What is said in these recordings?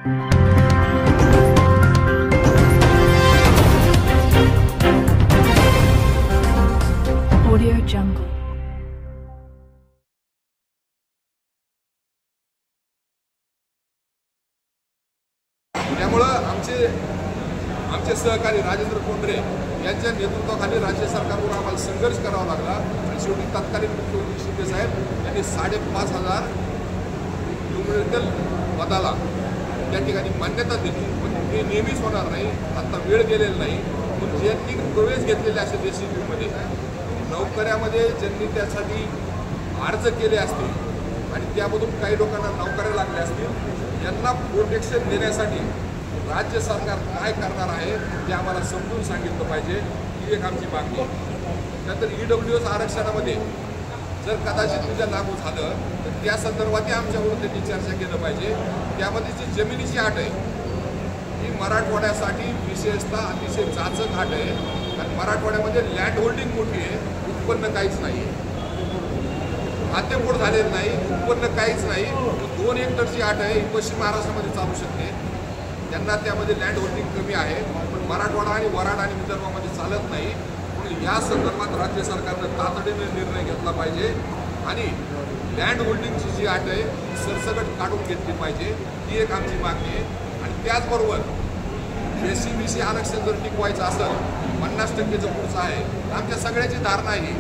Audio Jungle. त्यामुळे आमचे सहकारी राजेंद्र कोंडरे यांच्या नेतृत्वाखाली राज्य सरकारवर आम्हाला संघर्ष करावा लागला आणि शेवटी तत्कालीन मुख्यमंत्री शिंदे साहेब यांनी 5,500 न्यूमेरिकल पदाला त्या ठिकाणी मान्यता दिली. पण ते नेहमीच होणार नाही, आता वेळ गेलेला नाही. पण ज्यांनी प्रवेश घेतलेले असे JCBमध्ये नोकऱ्यामध्ये ज्यांनी त्यासाठी अर्ज केले असतील आणि त्यामधून काही लोकांना नोकऱ्या लागल्या असतील, यांना प्रोटेक्शन देण्यासाठी राज्य सरकार काय करणार आहे ते आम्हाला समजून सांगितलं पाहिजे. ही एक आमची मागणी आहे. त्यानंतर EWS आरक्षणामध्ये जर कदाचित उद्या लागू झालं तर त्या संदर्भातही आमच्याकडून त्यांनी चर्चा केलं पाहिजे. त्यामध्ये जी जमिनीची अट आहे ही मराठवाड्यासाठी विशेषतः अतिशय जाचक अट आहे. कारण मराठवाड्यामध्ये लँड होल्डिंग मोठी आहे, उत्पन्न काहीच नाही, खातेफोड झालेलं नाही, उत्पन्न काहीच नाही. 2 हेक्टरची अट आहे, पश्चिम महाराष्ट्रामध्ये चालू शकते. त्यांना त्यामध्ये लँड होल्डिंग कमी आहे, पण मराठवाडा आणि वराड आणि विदर्भामध्ये चालत नाही. म्हणून या संदर्भात राज्य सरकारनं तातडीने निर्णय घेतला पाहिजे आणि लँड होल्डिंगची जी अट आहे सरसकट काढून घेतली पाहिजे. ही एक आमची मागणी आहे. आणि त्याचबरोबर SC-BC आरक्षण जर टिकवायचं असेल, 50%चं पुढचं आहे, आमच्या सगळ्याची धारणा आहे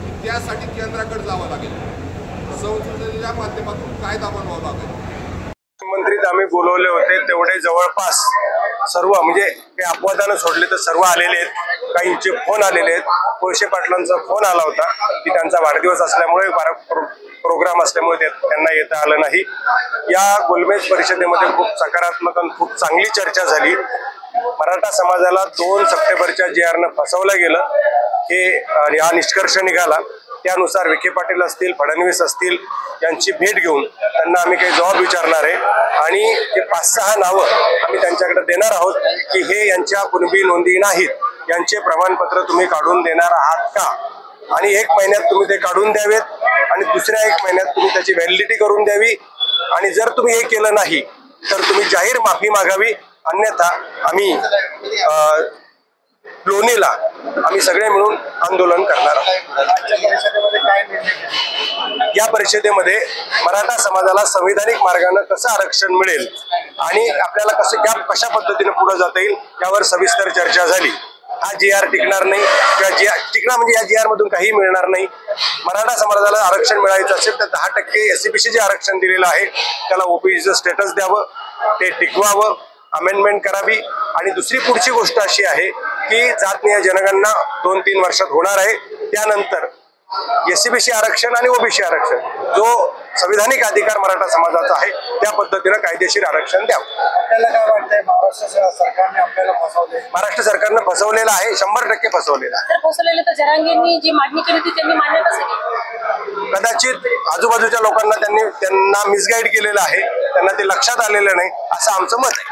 की त्यासाठी केंद्राकडे जावं लागेल, संसदेच्या माध्यमातून कायदा बनवावा लागेल. मंत्री आम्ही बोलवले होते तेवढे जवळपास सर्व, म्हणजे ते अपवादानं सोडले तर सर्व आलेले आहेत. काहींचे फोन आलेले आहेत. कोळशे पाटलांचा फोन आला होता की त्यांचा वाढदिवस असल्यामुळे प्रोग्राम असल्यामुळे त्यांना येता आलं नाही. या गोलमेज परिषदेमध्ये खूप सकारात्मक आणि खूप चांगली चर्चा झाली. मराठा समाजाला 2 सप्टेंबरच्या JRनं फसवलं गेलं हे हा निष्कर्ष निघाला. त्यानुसार विखे पाटील असतील, फडणवीस असतील यांची भेट घेऊन त्यांना आम्ही काही जबाब विचारणार आहे आणि ते 5-6 नावं आम्ही त्यांच्याकडे देणार आहोत की हे यांच्या कुणबी नोंदी नाहीत, यांचे प्रमाणपत्र तुम्ही काढून देणार आहात का, आणि 1 महिन्यात तुम्ही ते काढून द्यावेत आणि दुसऱ्या 1 महिन्यात तुम्ही त्याची व्हॅलिडिटी करून द्यावी. आणि जर तुम्ही हे केलं नाही तर तुम्ही जाहीर माफी मागावी, अन्यथा आम्ही लोणीला आम्ही सगळे मिळून आंदोलन करणार आहोत. या परिषदेमध्ये मराठा समाजाला संविधानिक मार्गाने कसं आरक्षण मिळेल आणि आपल्याला कशा पद्धतीने पुढे जाता येईल यावर सविस्तर चर्चा झाली. हा JR टिकणार नाही किंवा टिकणार म्हणजे या JR मधून काही मिळणार नाही. मराठा समाजाला आरक्षण मिळायचं असेल तर 10% SC-BC जे आरक्षण दिलेलं आहे त्याला OBCचं स्टेटस द्यावं, ते टिकवावं, अमेंडमेंट करावी. आणि दुसरी पुढची गोष्ट अशी आहे की जातनीय जनगणना 2-3 वर्षात होणार आहे. त्यानंतर SC-BC आरक्षण आणि OBC आरक्षण जो संविधानिक अधिकार मराठा समाजाचा आहे त्या पद्धतीने कायदेशीर आरक्षण द्यावं. आपल्याला काय वाटतंय, महाराष्ट्र सरकारने आपल्याला फसवले? महाराष्ट्र सरकारनं फसवलेलं आहे, 100% फसवलेलं आहे. फसवलेलं तर जरांगेंनी जी मागणी केली होती त्यांनी मान्य कसं केली? कदाचित आजूबाजूच्या लोकांना त्यांना मिसगाईड केलेलं आहे, त्यांना ते लक्षात आलेलं नाही असं आमचं मत आहे.